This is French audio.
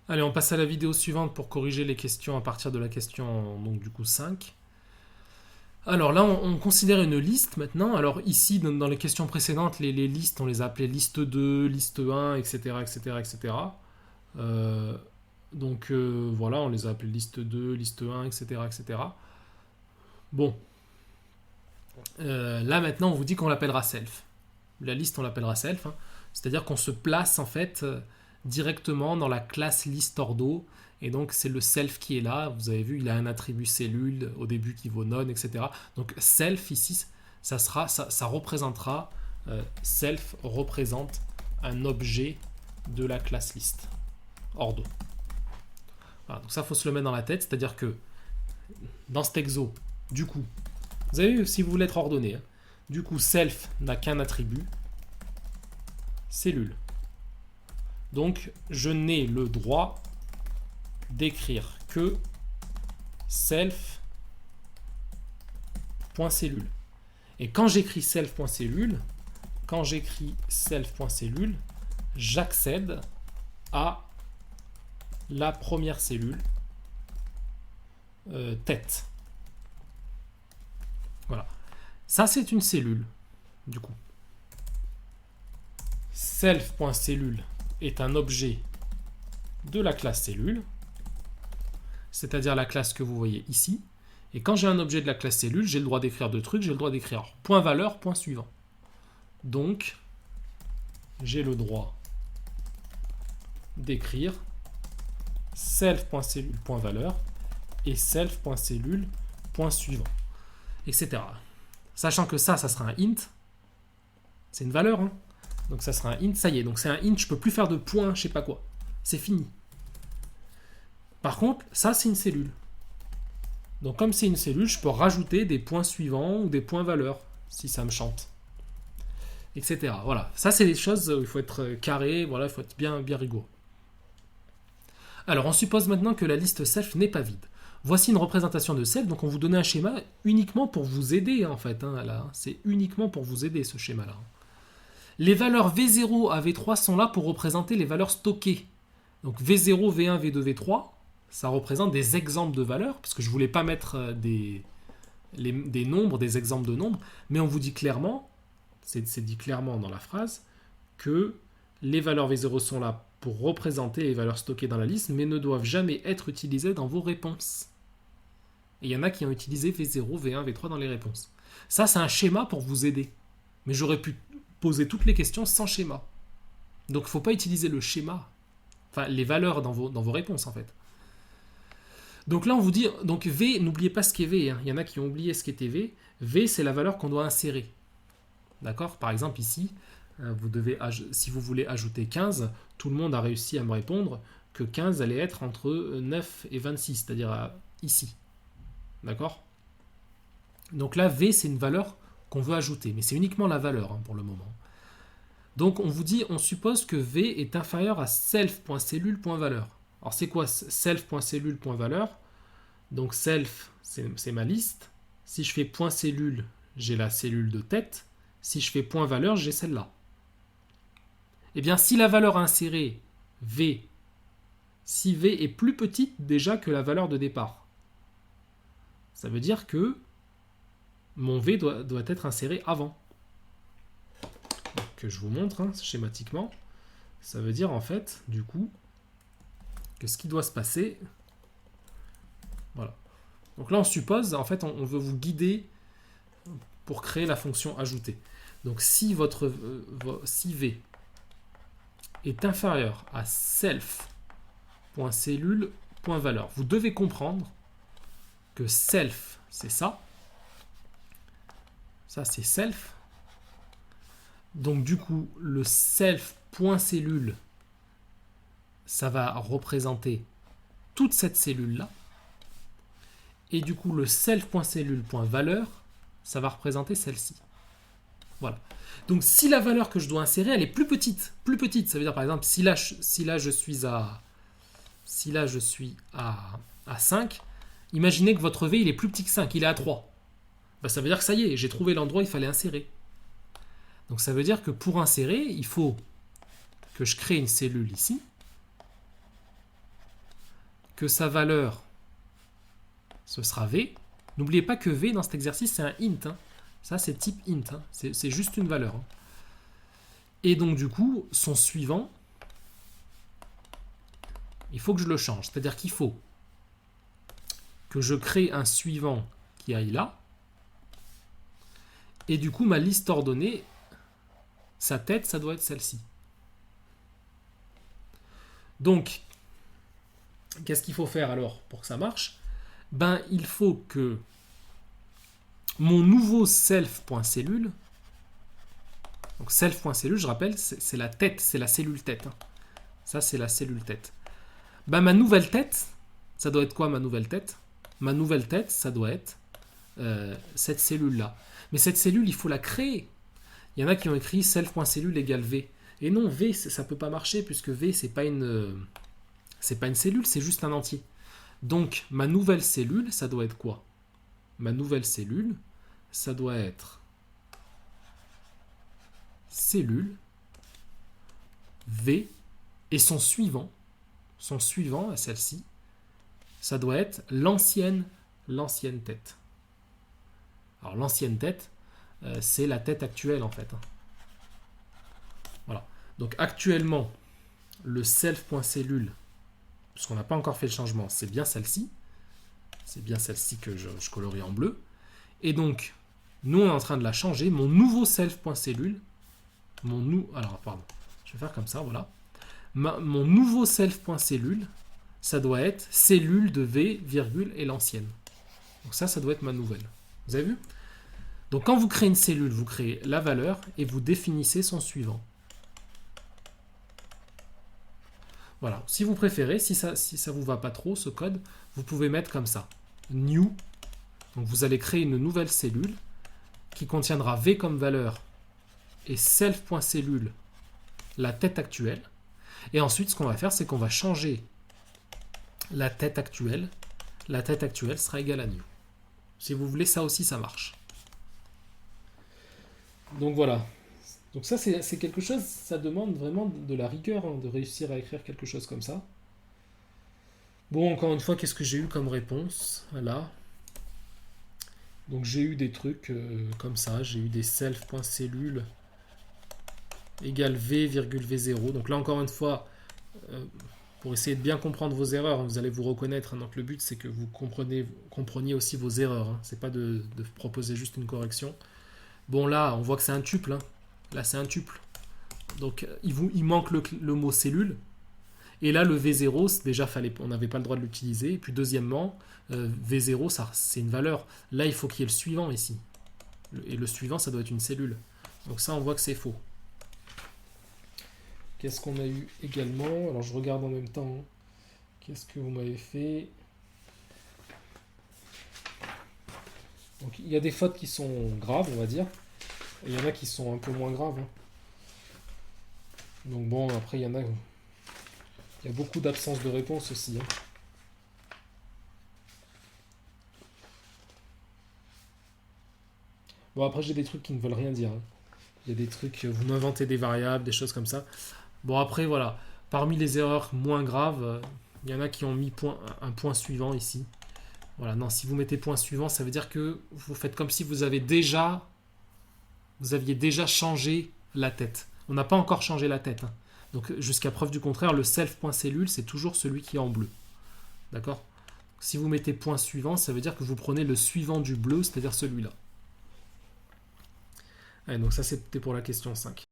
Allez, on passe à la vidéo suivante pour corriger les questions à partir de la question donc du coup 5. Alors là, on considère une liste maintenant. Alors ici, dans les questions précédentes, les listes, on les a appelées liste 2, liste 1, etc. etc., etc. Euh, voilà, on les a appelées liste 2, liste 1, etc. etc. Bon, là maintenant, on vous dit qu'on l'appellera self. La liste, on l'appellera self, hein. C'est-à-dire qu'on se place en fait directement dans la classe liste ordo. Et donc c'est le self qui est là. Vous avez vu, il a un attribut cellule au début qui vaut none, etc. Donc self ici, ça représentera, self représente un objet de la classe liste ordo. Voilà, donc ça faut se le mettre dans la tête, c'est-à-dire que dans cet exo, du coup, vous avez vu, si vous voulez être ordonné, hein, du coup self n'a qu'un attribut, cellule. Donc, je n'ai le droit d'écrire que self.cellule. Et quand j'écris self.cellule, j'accède à la première cellule tête. Voilà. Ça, c'est une cellule, du coup. Self.cellule est un objet de la classe cellule, c'est-à-dire la classe que vous voyez ici. Et quand j'ai un objet de la classe cellule, j'ai le droit d'écrire deux trucs. J'ai le droit d'écrire point valeur, point suivant. Donc, j'ai le droit d'écrire self.cellule, point valeur, et self.cellule, point suivant, etc. Sachant que ça sera un int. C'est une valeur, hein. Donc ça sera un int, ça y est. Donc c'est un int, je peux plus faire de point, je sais pas quoi. C'est fini. Par contre, ça c'est une cellule. Donc comme c'est une cellule, je peux rajouter des points suivants ou des points valeurs, si ça me chante. Etc. Voilà. Ça c'est des choses où il faut être carré, voilà, il faut être bien rigoureux. Alors on suppose maintenant que la liste self n'est pas vide. Voici une représentation de self, donc on vous donne un schéma uniquement pour vous aider en fait. Hein, là, c'est uniquement pour vous aider ce schéma-là. Les valeurs V0 à V3 sont là pour représenter les valeurs stockées. Donc V0, V1, V2, V3, ça représente des exemples de valeurs, parce que je ne voulais pas mettre des nombres, des exemples de nombres, mais on vous dit clairement, c'est dit clairement dans la phrase, que les valeurs V0 sont là pour représenter les valeurs stockées dans la liste, mais ne doivent jamais être utilisées dans vos réponses. Et il y en a qui ont utilisé V0, V1, V3 dans les réponses. Ça, c'est un schéma pour vous aider. Mais j'aurais pu poser toutes les questions sans schéma. Donc il ne faut pas utiliser le schéma, enfin les valeurs dans vos réponses en fait. Donc là on vous dit, donc V, n'oubliez pas ce qu'est V, hein. Il y en a qui ont oublié ce qu'était V. V c'est la valeur qu'on doit insérer. D'accord. Par exemple ici, vous devez, si vous voulez ajouter 15, tout le monde a réussi à me répondre que 15 allait être entre 9 et 26, c'est-à-dire ici. D'accord. Donc là V c'est une valeur qu'on veut ajouter, mais c'est uniquement la valeur, hein, pour le moment. Donc on vous dit, on suppose que V est inférieur à self.cellule.valeur. Alors c'est quoi self.cellule.valeur? Donc self, c'est ma liste. Si je fais point cellule, j'ai la cellule de tête. Si je fais point valeur, j'ai celle-là. Eh bien, si la valeur insérée, V, si V est plus petite déjà que la valeur de départ, ça veut dire que mon V doit être inséré avant. Que je vous montre, hein, schématiquement. Ça veut dire en fait, du coup, que ce qui doit se passer, voilà. Donc là, on suppose, en fait, on veut vous guider pour créer la fonction ajoutée. Donc si si V est inférieur à self.cellule.valeur, vous devez comprendre que self, c'est ça. Ça, c'est self. Donc du coup, le self.cellule, ça va représenter toute cette cellule-là. Et du coup, le self.cellule.valeur, ça va représenter celle-ci. Voilà. Donc si la valeur que je dois insérer, elle est plus petite, ça veut dire par exemple, si là je suis à 5, imaginez que votre V il est plus petit que 5, il est à 3. Ben, ça veut dire que ça y est, j'ai trouvé l'endroit où il fallait insérer. Donc ça veut dire que pour insérer, il faut que je crée une cellule ici. que sa valeur, ce sera V. N'oubliez pas que V, dans cet exercice, c'est un int. Hein. Ça, c'est type int. Hein. C'est juste une valeur. Hein. Et donc, du coup, son suivant, il faut que je le change. C'est-à-dire qu'il faut que je crée un suivant qui aille là. Et du coup, ma liste ordonnée, sa tête, ça doit être celle-ci. Donc, qu'est-ce qu'il faut faire alors pour que ça marche? Ben, il faut que mon nouveau self.cellule, donc self.cellule, je rappelle, c'est la tête, c'est la cellule tête. Hein. Ça, c'est la cellule tête. Ben, ma nouvelle tête, ça doit être quoi ma nouvelle tête? Ma nouvelle tête, ça doit être cette cellule-là. Mais cette cellule, il faut la créer. Il y en a qui ont écrit self.cellule égale V. Et non, V, ça ne peut pas marcher puisque V, c'est pas une cellule, c'est juste un entier. Donc, ma nouvelle cellule, ça doit être quoi? Ma nouvelle cellule, ça doit être cellule V et son suivant, celle-ci, ça doit être l'ancienne tête. Alors, l'ancienne tête, c'est la tête actuelle en fait. Voilà. Donc, actuellement, le self.cellule, parce qu'on n'a pas encore fait le changement, c'est bien celle-ci. C'est bien celle-ci que je colorie en bleu. Et donc, nous, on est en train de la changer. Mon nouveau self.cellule, alors, pardon, je vais faire comme ça, voilà. Mon nouveau self.cellule, ça doit être cellule de V, virgule, et l'ancienne. Donc ça doit être ma nouvelle. Vous avez vu? Donc, quand vous créez une cellule, vous créez la valeur et vous définissez son suivant. Voilà. Si vous préférez, si ça vous va pas trop, ce code, vous pouvez mettre comme ça. New. Donc, vous allez créer une nouvelle cellule qui contiendra V comme valeur et self.cellule, la tête actuelle. Et ensuite, ce qu'on va faire, c'est qu'on va changer la tête actuelle. La tête actuelle sera égale à new. Si vous voulez, ça aussi, ça marche. Donc, voilà. Donc ça, c'est quelque chose, ça demande vraiment de la rigueur, hein, de réussir à écrire quelque chose comme ça. Bon, encore une fois, qu'est-ce que j'ai eu comme réponse là? Donc j'ai eu des trucs comme ça, j'ai eu des self.cellule égale v, v0. Donc là, encore une fois, pour essayer de bien comprendre vos erreurs, hein, vous allez vous reconnaître. Hein, donc le but, c'est que vous compreniez aussi vos erreurs. Hein, c'est pas de proposer juste une correction. Bon, là, on voit que c'est un tuple. Hein. Là, c'est un tuple. Donc, il manque le mot cellule. Et là, le V0, déjà, on n'avait pas le droit de l'utiliser. Et puis, deuxièmement, V0, c'est une valeur. Là, il faut qu'il y ait le suivant ici. Et le suivant, ça doit être une cellule. Donc ça, on voit que c'est faux. Qu'est-ce qu'on a eu également? Alors, je regarde en même temps. Hein. Qu'est-ce que vous m'avez fait? Donc, il y a des fautes qui sont graves, on va dire. Et il y en a qui sont un peu moins graves. Hein. Donc bon, après, il y a beaucoup d'absence de réponse aussi. Hein. Bon, après, j'ai des trucs qui ne veulent rien dire. Hein. Il y a des trucs, vous m'inventez des variables, des choses comme ça. Bon, après, voilà. Parmi les erreurs moins graves, il y en a qui ont mis un point suivant ici. Voilà, non, si vous mettez point suivant, ça veut dire que vous faites comme si vous aviez déjà changé la tête. On n'a pas encore changé la tête. Hein. Donc, jusqu'à preuve du contraire, le self.cellule, c'est toujours celui qui est en bleu. D'accord? Si vous mettez point suivant, ça veut dire que vous prenez le suivant du bleu, c'est-à-dire celui-là. Allez, donc ça, c'était pour la question 5.